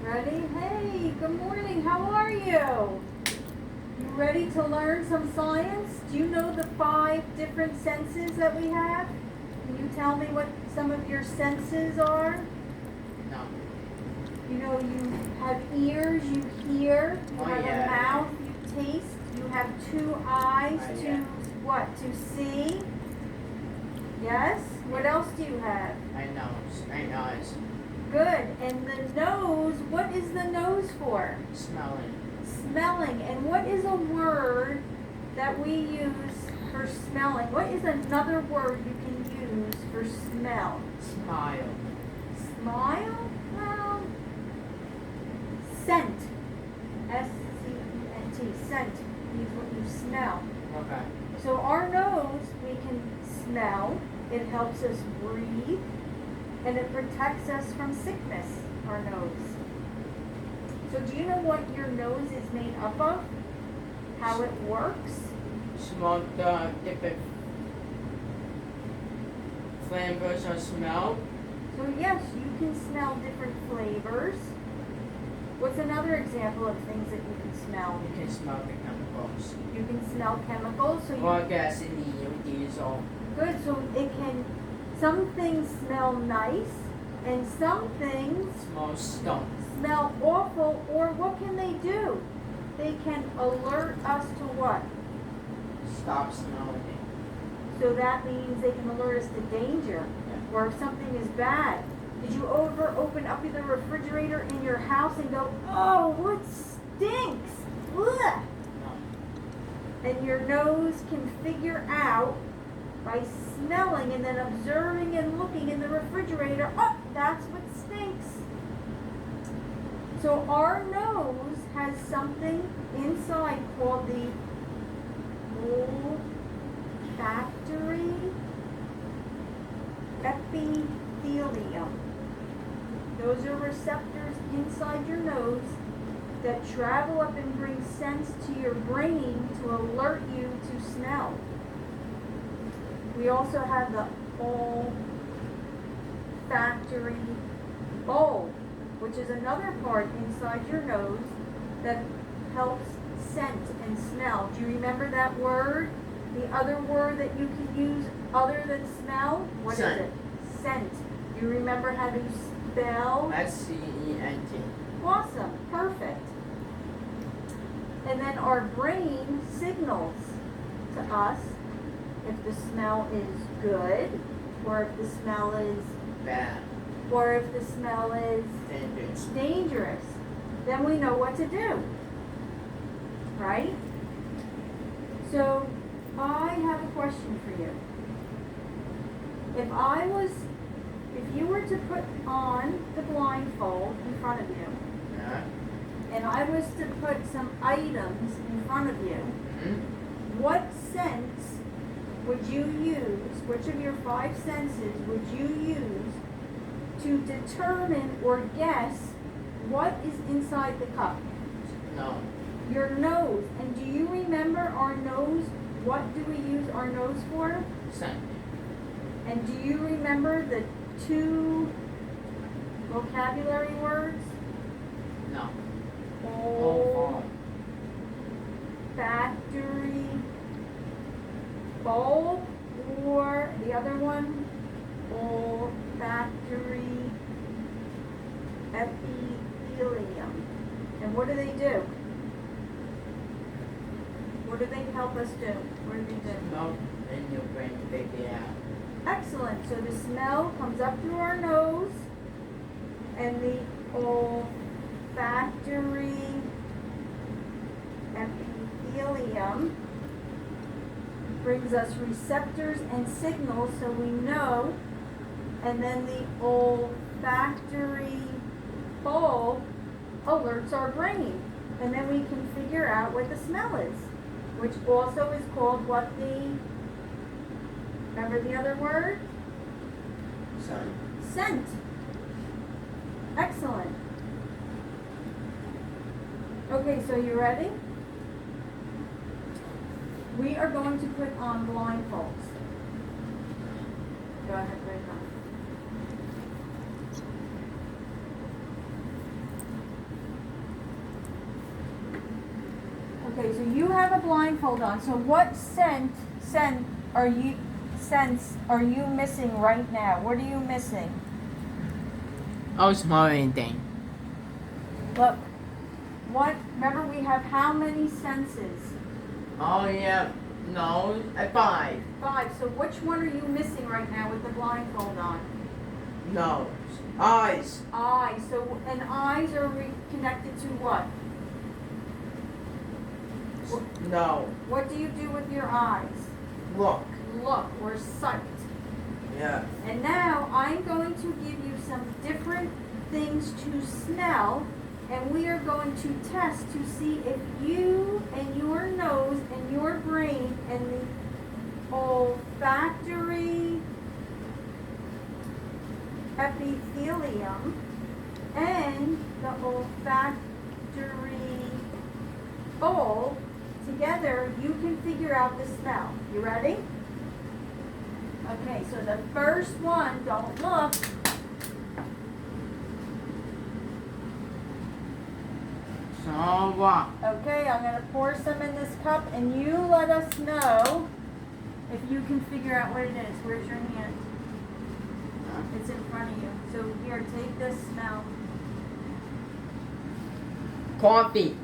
Ready? Hey, good morning. How are you? You ready to learn some science? Do you know the 5 different senses that we have? Can you tell me what some of your senses are? No. You know, you have ears, you hear, you have a mouth, you taste, you have 2 eyes to what? To see? Yes? What else do you have? My nose. Good. And the nose, what is the nose for? Smelling. Smelling. And what is a word that we use for smelling? What is another word you can use for smell? Smile. Smile? Well, scent. S-C-E-N-T. Scent means what you smell. Okay. So our nose, we can smell. It helps us breathe. And it protects us from sickness, our nose. So do you know what your nose is made up of? How it works? Smell the different flavors of smell. So yes, you can smell different flavors. What's another example of things that you can smell? You can smell the chemicals. You can smell chemicals. So Or gasoline, diesel. good. So it can. Some things smell nice, and some things Smell stunk. smell awful. Or what can they do? They can alert us to what? Stop smelling it. So that means they can alert us to danger, or if something is bad. Did you ever open up the refrigerator in your house and go, oh, what stinks? Ugh. No. And your nose can figure out by smelling and then observing and looking in the refrigerator, oh, that's what stinks. So our nose has something inside called the olfactory epithelium. Those are receptors inside your nose that travel up and bring sense to your brain to alert you to smell. We also have the olfactory bulb, which is another part inside your nose that helps scent and smell. Do you remember that word? The other word that you can use other than smell? What Scent. is it? Scent. Do you remember how to spell? S-C-E-N-T. Awesome. Perfect. And then our brain signals to us if the smell is good, or if the smell is Bad. or if the smell is dangerous. Then we know what to do. Right? So I have a question for you. If you were to put on the blindfold in front of you, Yeah. and I was to put some items in front of you, Mm-hmm. what sense would you use, which of your 5 senses would you use to determine or guess what is inside the cup? No. Your nose. And do you remember our nose? What do we use our nose for? Scent. And do you remember the 2 vocabulary words? No. Olfactory bulb, or the other one, olfactory epithelium. And what do they do? What do they help us do? What do they do? Smell in your brain to figure it out. Excellent. So the smell comes up through our nose, and the olfactory epithelium brings us receptors and signals so we know, and then the olfactory bulb alerts our brain, and then we can figure out what the smell is, which also is called what remember the other word? Scent. Scent. Excellent. Okay, so you ready? We are going to put on blindfolds. Go ahead, right now. Okay, so you have a blindfold on. So what sense are you missing right now? What are you missing? Oh, small anything. Look, remember we have how many senses? Oh, yeah. No, 5. 5. So which one are you missing right now with the blindfold on? Nose. Eyes. Eyes. So, and eyes are connected to what? No. What do you do with your eyes? Look. Look, or sight. Yeah. And now I'm going to give you some different things to smell, and we are going to test to see if you and your nose and your brain and the olfactory epithelium and the olfactory bowl together, you can figure out the smell. You ready? Okay, so the first one, don't look. So what? Okay, I'm going to pour some in this cup, and you let us know if you can figure out what it is. Where's your hand? It's in front of you. So here, take this smell. Coffee.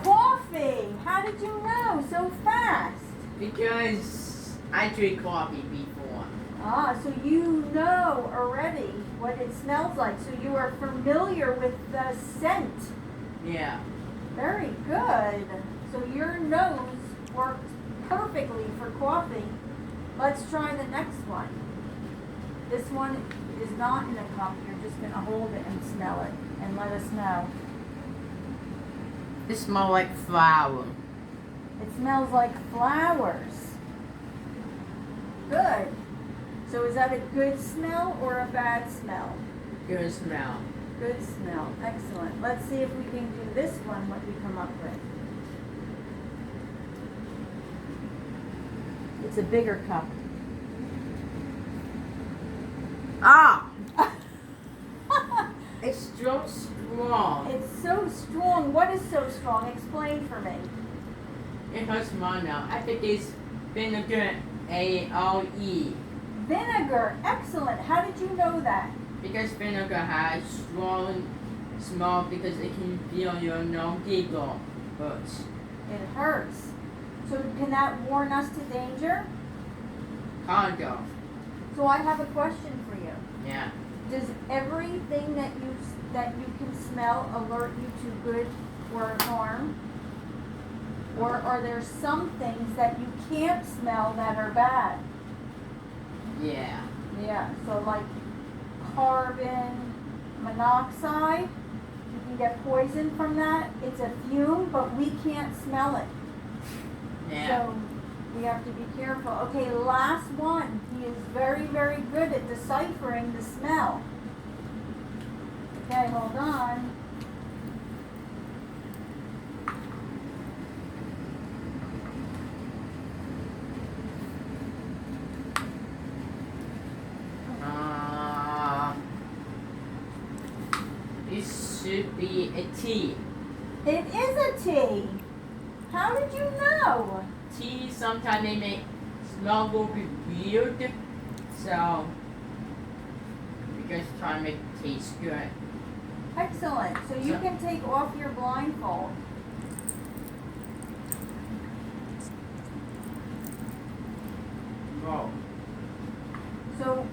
Coffee! How did you know so fast? Because I drink coffee before. Ah, so you know already what it smells like. So you are familiar with the scent. Yeah. Very good. So your nose worked perfectly for coffee. Let's try the next one. This one is not in a cup. You're just going to hold it and smell it and let us know. It smells like flour. It smells like flowers. Good. So is that a good smell or a bad smell? Good smell. Good smell. Excellent. Let's see if we can do this one, what we come up with. It's a bigger cup. Ah! It's so strong. It's so strong. What is so strong? Explain for me. It hurts more now. I think it's vinegar, ALE. Vinegar. Excellent. How did you know that? Because vinegar has strong smell because it can feel your nose giggle hurts. It hurts. So can that warn us to danger? Kind of. So I have a question for you. Yeah. Does everything that you can smell alert you to good or harm? Or are there some things that you can't smell that are bad? Yeah. Yeah, so like carbon monoxide, you can get poison from that. It's a fume, but we can't smell it. Yeah. So we have to be careful. Okay, last one. He is very, very good at deciphering the smell. Okay, hold on. It should be a T. It is a T. How did you know? Tea sometimes they make smell will be weird. So we just try to make it taste good. Excellent. So you So- can take off your blindfold. Whoa. So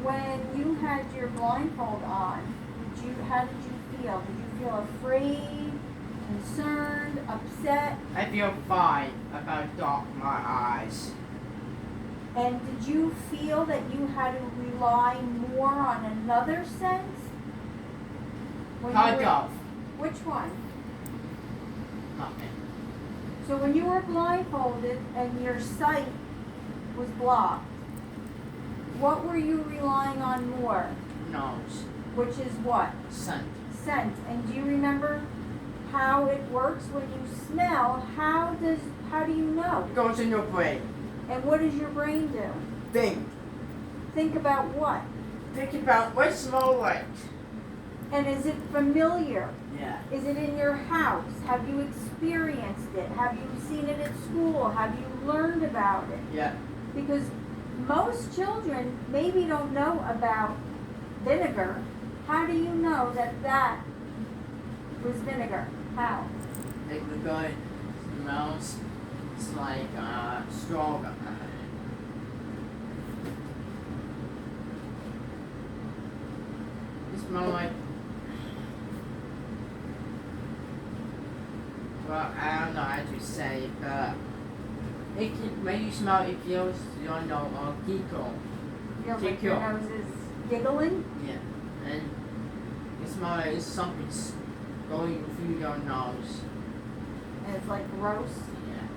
when you had your blindfold on, how did you feel? Did you feel afraid, concerned, upset? I feel fine about dark my eyes. And did you feel that you had to rely more on another sense? When you Kind were- of. Which one? Nothing. So when you were blindfolded and your sight was blocked, what were you relying on more? Nose. Which is what? Scent. Scent. And do you remember how it works when you smell? How do you know? It goes in your brain. And what does your brain do? Think. Think about what? Think about what it smells like. And is it familiar? Yeah. Is it in your house? Have you experienced it? Have you seen it at school? Have you learned about it? Yeah. Because most children maybe don't know about vinegar. How do you know that that was vinegar? How? Like the good smells. It's like strong. It smells like. Well, I don't know how to say it, but it can, when you smell it, feels giggle. Feels like your Tickle. nose is giggling? Yeah, and it smells like something's going through your nose. And it's like gross. Yeah.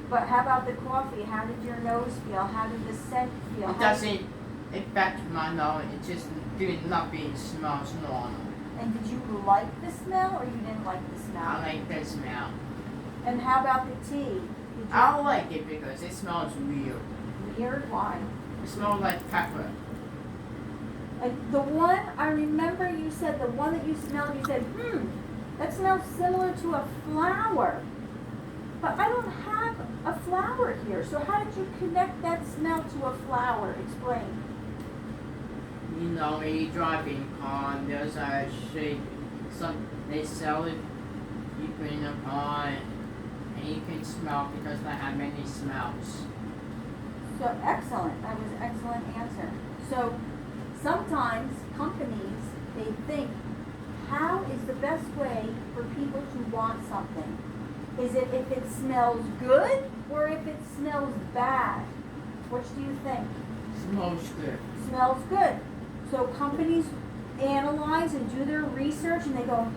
But how about the coffee? How did your nose feel? How did the scent feel? It doesn't affect my nose. It just doing nothing. It smells normal. And did you like the smell or you didn't like the smell? I like the smell. And how about the tea? Did you I don't like it because it smells weird. weird? Why? It smells like pepper. And the one, I remember you said the one that you smelled, you said, that smells similar to a flower. But I don't have a flower here. So how did you connect that smell to a flower? Explain. You know, when you drive in a car, and there's actually they sell it. You put in a car, and you can smell because they have many smells. So excellent. That was an excellent answer. So sometimes companies, they think, how is the best way for people to want something? Is it if it smells good or if it smells bad? Which do you think? Smells good. Smells good. So companies analyze and do their research and they go,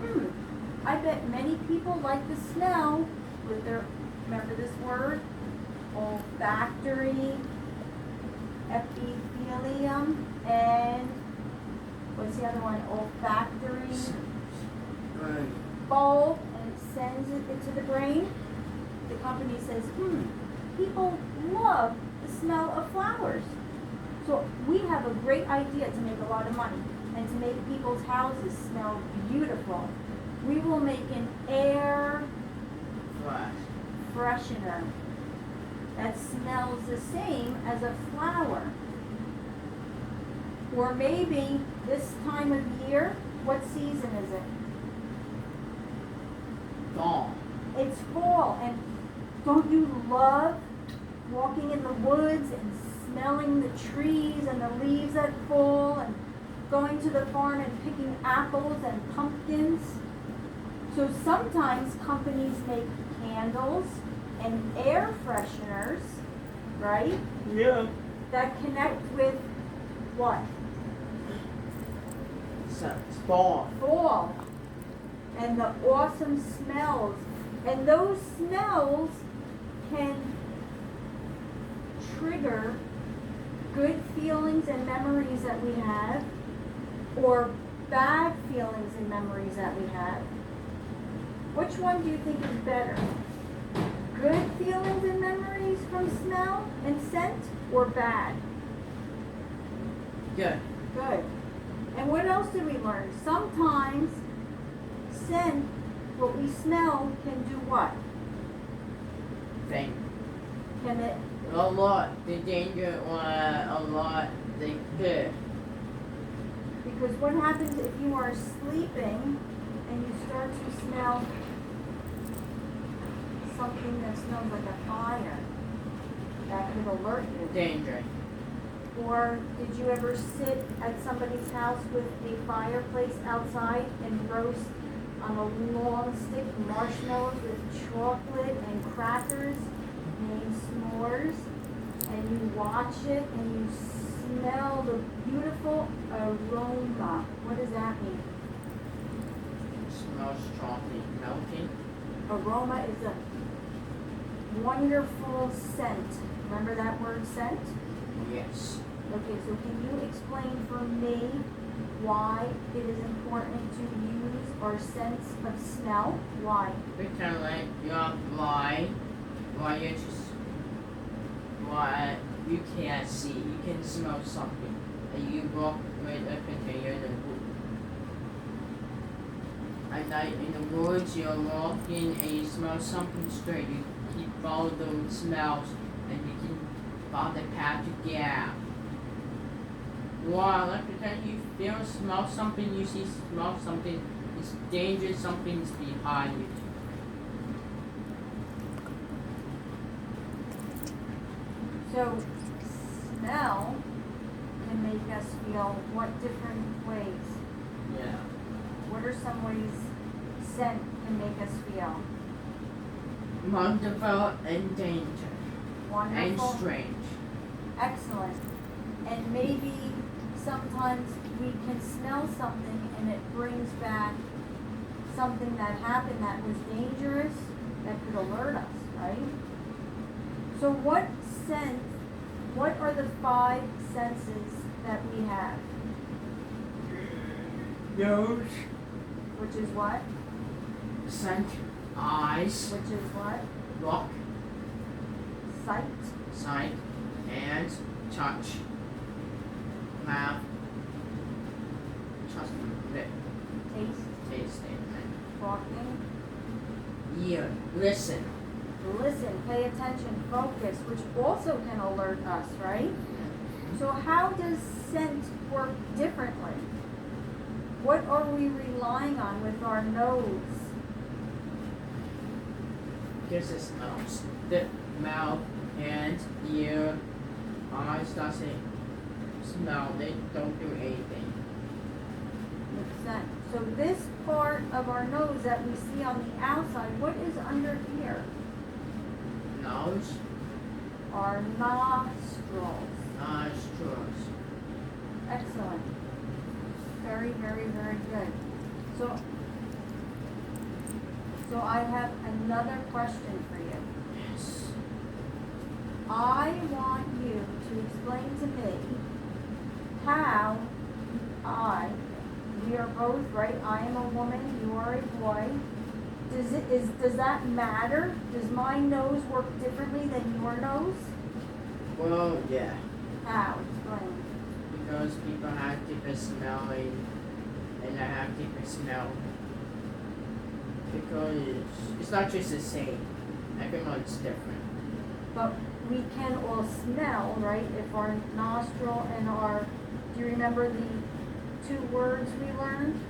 I bet many people like the smell with their, remember this word? Olfactory, epithelium, and what's the other one? Olfactory Good. bulb, and it sends it into the brain. The company says, people love the smell of flowers. So we have a great idea to make a lot of money and to make people's houses smell beautiful. We will make an air Fresh. freshener that smells the same as a flower. Or maybe this time of year, what season is it? Fall. It's fall, and don't you love walking in the woods and smelling the trees and the leaves that fall and going to the farm and picking apples and pumpkins? So sometimes companies make candles and air fresheners, right? Yeah. That connect with what? So, fall. Fall. And the awesome smells. And those smells can trigger good feelings and memories that we have, or bad feelings and memories that we have. Which one do you think is better? Good feelings and memories from smell and scent, or bad? Good. Good. And what else did we learn? Sometimes scent, what we smell, can do what? Thing. Can it? A lot. The danger or a lot. The good. Because what happens if you are sleeping and you start to smell something that smells like a fire? That could alert you. Danger. Or did you ever sit at somebody's house with a fireplace outside and roast on a long stick marshmallows with chocolate and crackers, made s'mores, and you watch it and you smell the beautiful aroma? What does that mean? Smells chocolate melting. Aroma is a wonderful scent. Remember that word scent? Yes. Okay, so can you explain for me why it is important to use our sense of smell? Why? Because like you're blind, why you just why you can't see, you can smell something. And you walk right up into the wood. At night in the woods, you're walking and you smell something strange. You keep follow those smells and you can follow the path to get out. Wow, like pretend you feel smell something, you see smell something, it's dangerous, something's behind you. So, smell can make us feel what different ways? Yeah. What are some ways scent can make us feel? Wonderful and danger. Wonderful. And strange. Excellent. And maybe sometimes we can smell something and it brings back something that happened that was dangerous, that could alert us, right? So what are the 5 senses that we have? Nose, Which is what? scent, eyes, Which is what? look, Sight. sight, and touch. Mouth, touch, lip, Taste. taste, and Talking. ear, listen. Listen, pay attention, focus, which also can alert us, right? So how does scent work differently? What are we relying on with our nose? Gives us smells. The mouth, hand, ear, eyes doesn't smell. They don't do anything. Makes sense. So this part of our nose that we see on the outside, what is under here? Nose, Our nostrils. nostrils. Excellent. Very, very, very good. So I have another question for you. Yes. I want you to explain to me how we are both, right? I am a woman, you are a boy. Does that matter? Does my nose work differently than your nose? Well, yeah. How? Explain. Because people have different smelling, and I have different smell. Because it's not just the same. Everyone's different. But we can all smell, right? If our nostril and our, do you remember the 2 words we learned?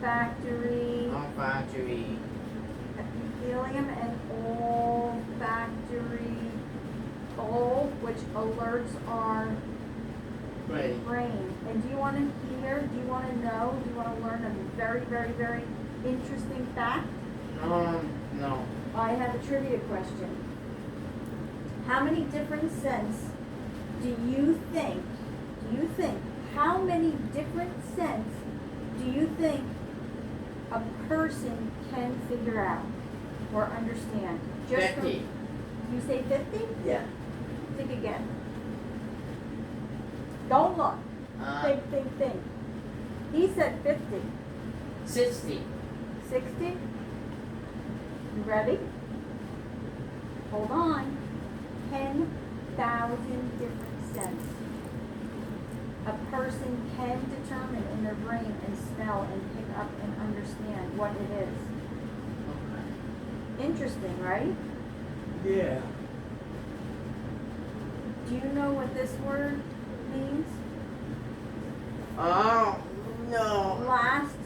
Olfactory, Olfactory. epithelium, and olfactory, which alerts our Right. brain. And do you want to hear, do you want to know, do you want to learn a very, very, very interesting fact? No. I have a trivia question. How many different scents do you think, how many different scents do you think a person can figure out or understand? Just from- 50. You say 50? Yeah. Think again. Don't look. Think. He said 50. 60. 60? You ready? Hold on. 10,000 different scents. A person can determine in their brain and smell and pick up and understand what it is. Okay. Interesting, right? Yeah. Do you know what this word means? Oh, no. Last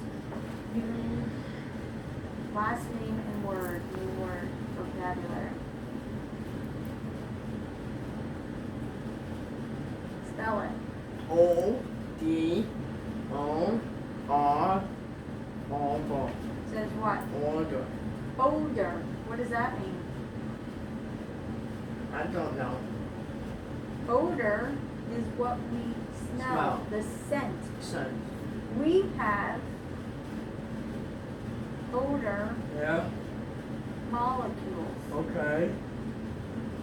name and word, new word, vocabulary. Spell it. O-D-O-R. Says what? Order. Odor. What does that mean? I don't know. Odor is what we smell, Smell. the scent. Son. We have odor Yeah. molecules Okay.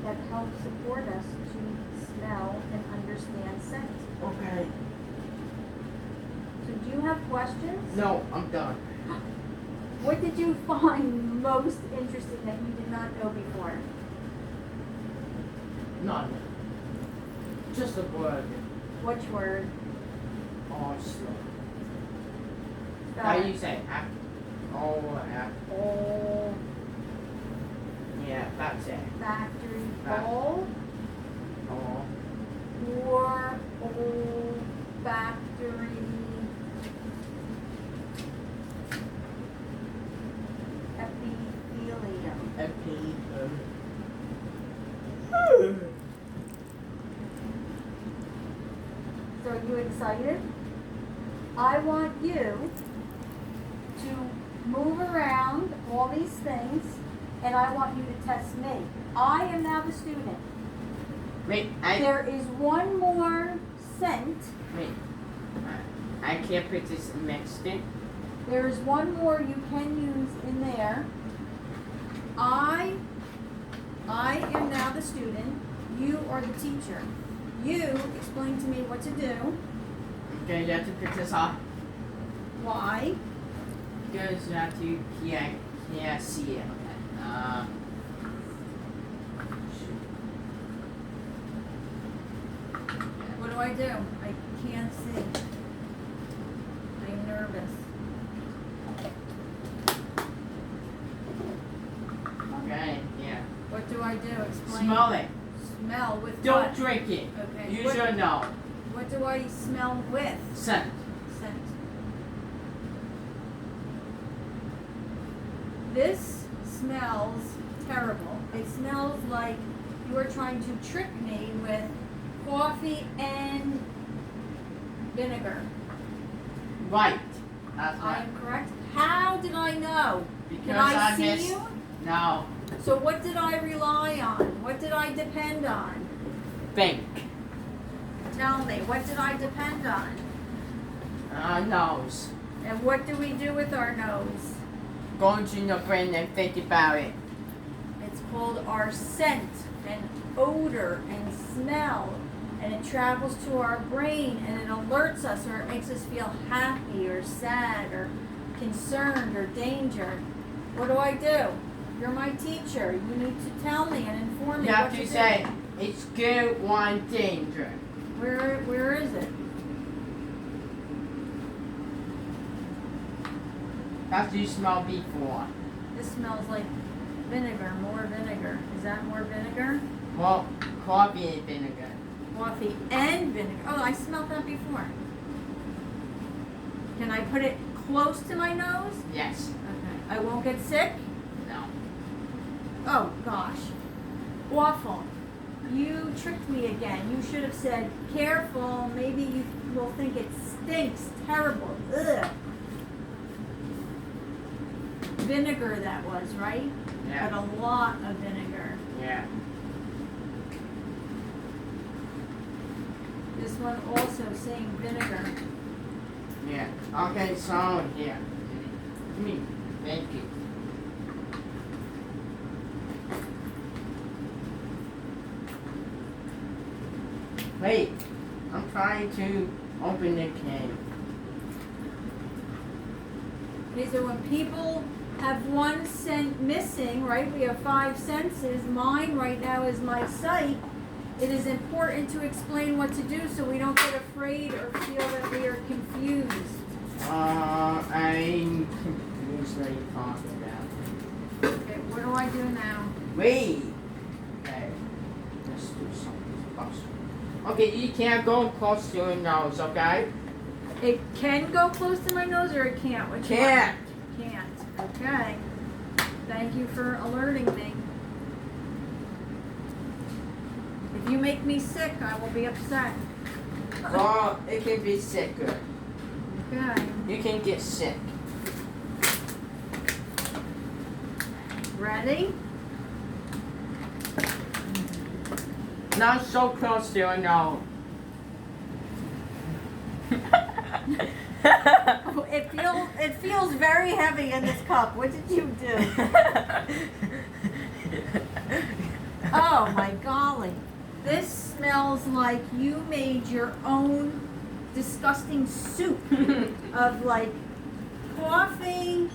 that help support us to smell and understand scent. Okay. So do you have questions? No, I'm done. What did you find most interesting that you did not know before? None. Just a word. Which word? Oslo. How do you say apple? Apple. Yeah, that's it. Factory Fac- bowl Oh. or olfactory epithelium. So are you excited? I want you to move around all these things, and I want you to test me. I am now the student. Wait, There is one more scent. wait. I can't put this mixed in. There is one more you can use in there. I am now the student. You are the teacher. You explain to me what to do. Okay, you have to put this off. Why? Because you have to can't see it. What do I do? I can't see. I'm nervous. Okay, yeah. What do I do? Explain. Smell it. Smell with Don't what? drink it. Okay. Use your nose. What do I smell with? Scent. Scent. This smells terrible. It smells like you are trying to trick me with coffee and vinegar. Right. That's I right. am correct. How did I know? Because Did I see missed. you? No. So what did I rely on? What did I depend on? Think. Tell me, what did I depend on? Nose. And what do we do with our nose? Go into your brain and think about it. It's called our scent and odor and smell. And it travels to our brain and it alerts us or it makes us feel happy or sad or concerned or danger. What do? You're my teacher. You need to tell me and inform me You have what to do. say it's good, one danger. Where is it? After you smell before. This smells like vinegar, more vinegar. Is that more vinegar? Well, coffee and vinegar. Coffee and vinegar. Oh, I smelled that before. Can I put it close to my nose? Yes. Okay. I won't get sick? No. Oh, gosh. Awful. You tricked me again. You should have said, careful, maybe you will think it stinks. Terrible. Ugh. Vinegar that was, right? Yeah. But a lot of vinegar. Yeah. This one also saying vinegar. Yeah. Okay, so here. Me. Thank you. Wait. I'm trying to open the can. Okay, so when people have one scent missing, right? We have 5 senses. Mine right now is my sight. It is important to explain what to do so we don't get afraid or feel that we are confused. I'm confused what you're talking about. Okay, what do I do now? Wait. Okay. Let's do something special. Okay, you can't go close to your nose, okay? It can go close to my nose or it can't? Which Can't. one? Can't. Okay. Thank you for alerting me. If you make me sick, I will be upset. Well, it can be sicker. Okay. You can get sick. Ready? Not so close to your nose. Oh, it feels very heavy in this cup. What did you do? Oh my golly. This smells like you made your own disgusting soup of like coffee,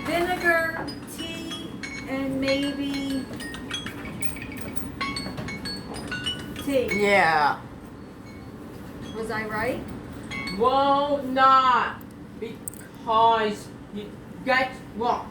vinegar, tea, and maybe tea. Yeah. Was I right? Well, not. because you get rock.